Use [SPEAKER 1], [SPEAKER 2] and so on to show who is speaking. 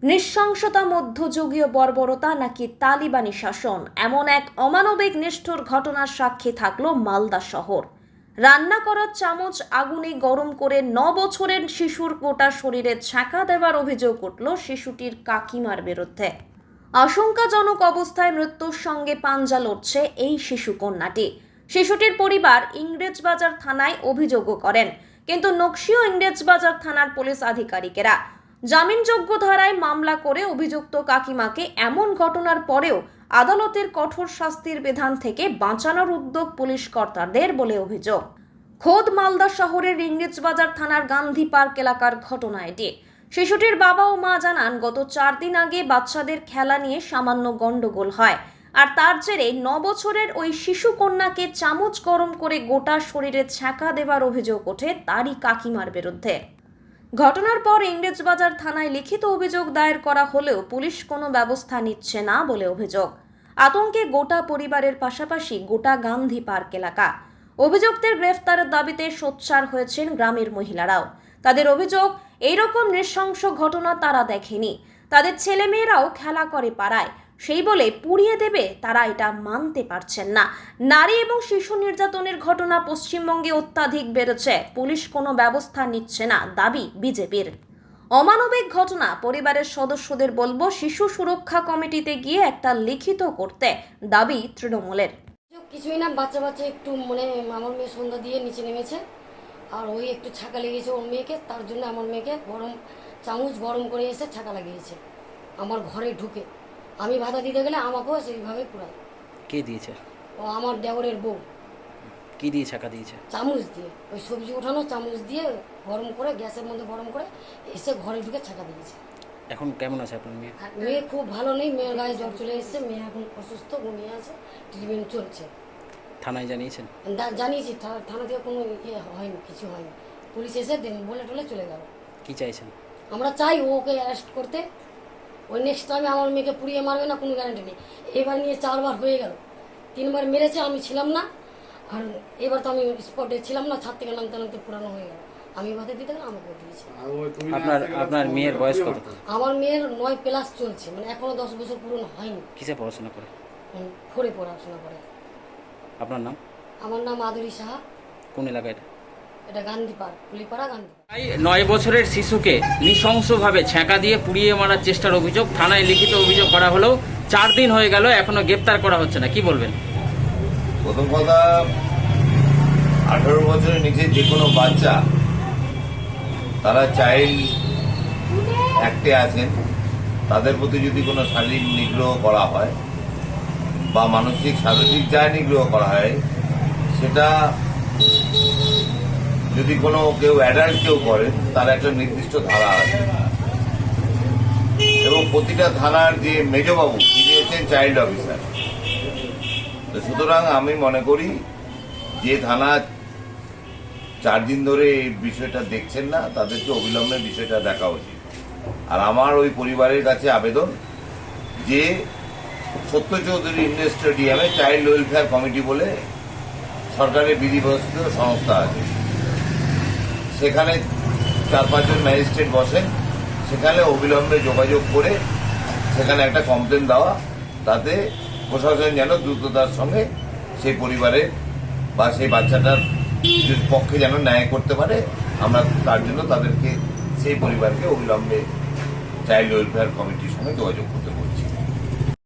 [SPEAKER 1] নৃশংসতা, মধ্যযুগীয় বর্বরতা নাকি তালিবানি শাসন, এমন এক অমানবিক নিষ্ঠুর ঘটনার সাক্ষী থাকল মালদা শহর। রান্না করা চামচ আগুনে গরম করে 9 বছরের শিশুর গোটা শরীরে ছ্যাঁকা দেওয়ার অভিযোগ উঠল শিশুটির কাকিমার বিরুদ্ধে। আশঙ্কাজনক অবস্থায় মৃত্যুর সঙ্গে পাঞ্জা লড়ছে এই শিশু কন্যাটি। শিশুটির পরিবার ইংরেজবাজার থানায় অভিযোগও করেন, কিন্তু নকশিও ইংরেজবাজার থানার পুলিশ আধিকারিকেরা জামিনযোগ্য ধারায় মামলা করে অভিযুক্ত কাকিমাকে এমন ঘটনার পরেও আদালতের কঠোর শাস্তির বিধান থেকে বাঁচানোর উদ্যোগ পুলিশ কর্তাদের বলে অভিযোগ। খোদ মালদা শহরের ইংরেজবাজার থানার গান্ধী পার্ক এলাকার ঘটনা এটি। শিশুটির বাবা ও মা জানান, গত 4 দিন আগে বাচ্চাদের খেলা নিয়ে সামান্য গন্ডগোল হয়, আর তার জেরে 9 বছরের ওই শিশু কন্যাকে চামচ গরম করে গোটা শরীরে ছ্যাঁকা দেওয়ার অভিযোগ ওঠে তারই কাকিমার বিরুদ্ধে। ঘটনার পর ইংরেজবাজার থানায় লিখিত অভিযোগ দায়ের করা হলেও পুলিশ কোনো ব্যবস্থা নিচ্ছে না বলে অভিযোগ। আতঙ্কে গোটা পরিবারের পাশাপাশি গোটা গান্ধী পার্ক এলাকা। অভিযুক্তের গ্রেফতারের দাবিতে সোচ্চার হয়েছেন গ্রামের মহিলারাও। তাদের অভিযোগ, এইরকম নৃশংস ঘটনা তারা দেখেনি। তাদের ছেলেমেয়েরাও খেলা করে পাড়ায়, সেই বলে পুড়িয়ে দেবে, তারা এটা মানতে পারছেন না। নারী এবং শিশু নির্যাতনের ঘটনা পশ্চিমবঙ্গে অত্যাধিক বেড়েছে, পুলিশ কোনো ব্যবস্থা নিচ্ছে না, দাবি বিজেপির। অমানবিক ঘটনা, পরিবারের সদস্যদের বলবো শিশু সুরক্ষা কমিটিতে গিয়ে একটা লিখিত করতে, দাবি তৃণমূলের।
[SPEAKER 2] কিছুই না, বাচ্চা একটু আমার মেয়ে সন্ধ্যা দিয়ে নিচে নেমেছে, আর ওই একটু ছাকা লেগেছে ওর মেয়েকে, তার জন্য আমার মেয়েকে চামচ গরম করে এসে ছাকা লাগিয়েছে আমার ঘরে ঢুকে। আমি ভাতা দিতে গেলে আমাকেও সেইভাবে পুরাই।
[SPEAKER 3] কে দিয়েছে?
[SPEAKER 2] ও আমার দেওরের বউ।
[SPEAKER 3] কি দিয়ে ছাকা দিয়েছে?
[SPEAKER 2] চামচ দিয়ে, ওই সবজি ওঠানো চামচ দিয়ে গরম করে, গ্যাসের মধ্যে গরম করে এসে ঘরে ঢুকে ছাকা দিয়েছে।
[SPEAKER 3] এখন কেমন আছে আপনার মেয়ে?
[SPEAKER 2] মেয়ে খুব ভালো নেই, মেয়ের গায়ে জ্বর চলে এসেছে, মেয়ে এখন অসুস্থ, ঘুমিয়ে আছে, ট্রিটমেন্ট চলছে।
[SPEAKER 3] থানায় জানিয়েছেন?
[SPEAKER 2] জানিয়েছি, থানা থেকে কোনো হয়নি, কিছু হয়নি। পুলিশ এসে বলে টলে চলে গেল।
[SPEAKER 3] কি চাইছেন?
[SPEAKER 2] আমরা চাই ওকে অ্যারেস্ট করতে। ওই নেক্সট টাইমে আমার মেয়েকে পুড়িয়ে মারবে না, কোনো গ্যারান্টি নেই। এবার নিয়ে 4 বার হয়ে গেল, 3 বার মেরেছে, আমি ছিলাম না। আর এবার তো আমি স্পটে ছিলাম না, ছাদ থেকে নামতে নামতে পুরানো হয়ে গেল। আমি ভাতে দিতে গেলে আমাকে দিয়েছে।
[SPEAKER 3] আপনার মেয়ের বয়স কত?
[SPEAKER 2] আমার মেয়ের 9+ চলছে, এখনো 10 বছর পূরণ হয়নি।
[SPEAKER 3] কিসে পড়াশোনা করে?
[SPEAKER 2] 4-এ পড়াশোনা করে।
[SPEAKER 3] আপনার নাম?
[SPEAKER 2] আমার নাম আদরি সাহা।
[SPEAKER 3] কোন এলাকায়?
[SPEAKER 2] এটা গান্ধী পার্ক, কুলিপাড়া গান্ধী।
[SPEAKER 3] 9 বছরের শিশুকে নৃশংসভাবে ছ্যাঁকা দিয়ে পুড়িয়ে মারার চেষ্টার অভিযোগ, থানায় লিখিত অভিযোগ করা হলেও 4 দিন হয়ে গেল, এখনো গ্রেপ্তার করা হচ্ছে না, কি বলবেন?
[SPEAKER 4] প্রথম কথা, 18 বছরের নিচে যে কোনো বাচ্চা, তারা চাইল্ড অ্যাক্টে আছেন, তাদের প্রতি যদি কোনো শারীরিক নিগ্রহ করা হয় বা মানসিক শারীরিক যা নিগ্রহ করা হয়, সেটা যদি কোনো কেউ অ্যাডাল্ট কেউ করে, তার একটা নির্দিষ্ট ধারা আছে, এবং প্রতিটা থানার যে মেজবাবু তিনি হচ্ছেন চাইল্ড অফিসার। তো সুতরাং আমি মনে করি যে থানা 4 দিন ধরে এই বিষয়টা দেখছেন না, তাদেরকে অবিলম্বে বিষয়টা দেখা উচিত। আর আমার ওই পরিবারের কাছে আবেদন যে সত্য চৌধুরী ইন্ডোর স্টেডিয়ামে চাইল্ড ওয়েলফেয়ার কমিটি বলে সরকারের বিধিবহিত সংস্থা আছে, সেখানে 4-5 জন ম্যাজিস্ট্রেট বসেন, সেখানে অবিলম্বে যোগাযোগ করে সেখানে একটা কমপ্লেন দেওয়া, তাতে প্রশাসন যেন দ্রুততার সঙ্গে সেই পরিবারের বা সেই বাচ্চাটার পক্ষে যেন ন্যায় করতে পারে। আমরা তার জন্য তাদেরকে, সেই পরিবারকে অবিলম্বে চাইল্ড ওয়েলফেয়ার কমিটির সঙ্গে যোগাযোগ করতে বলছি।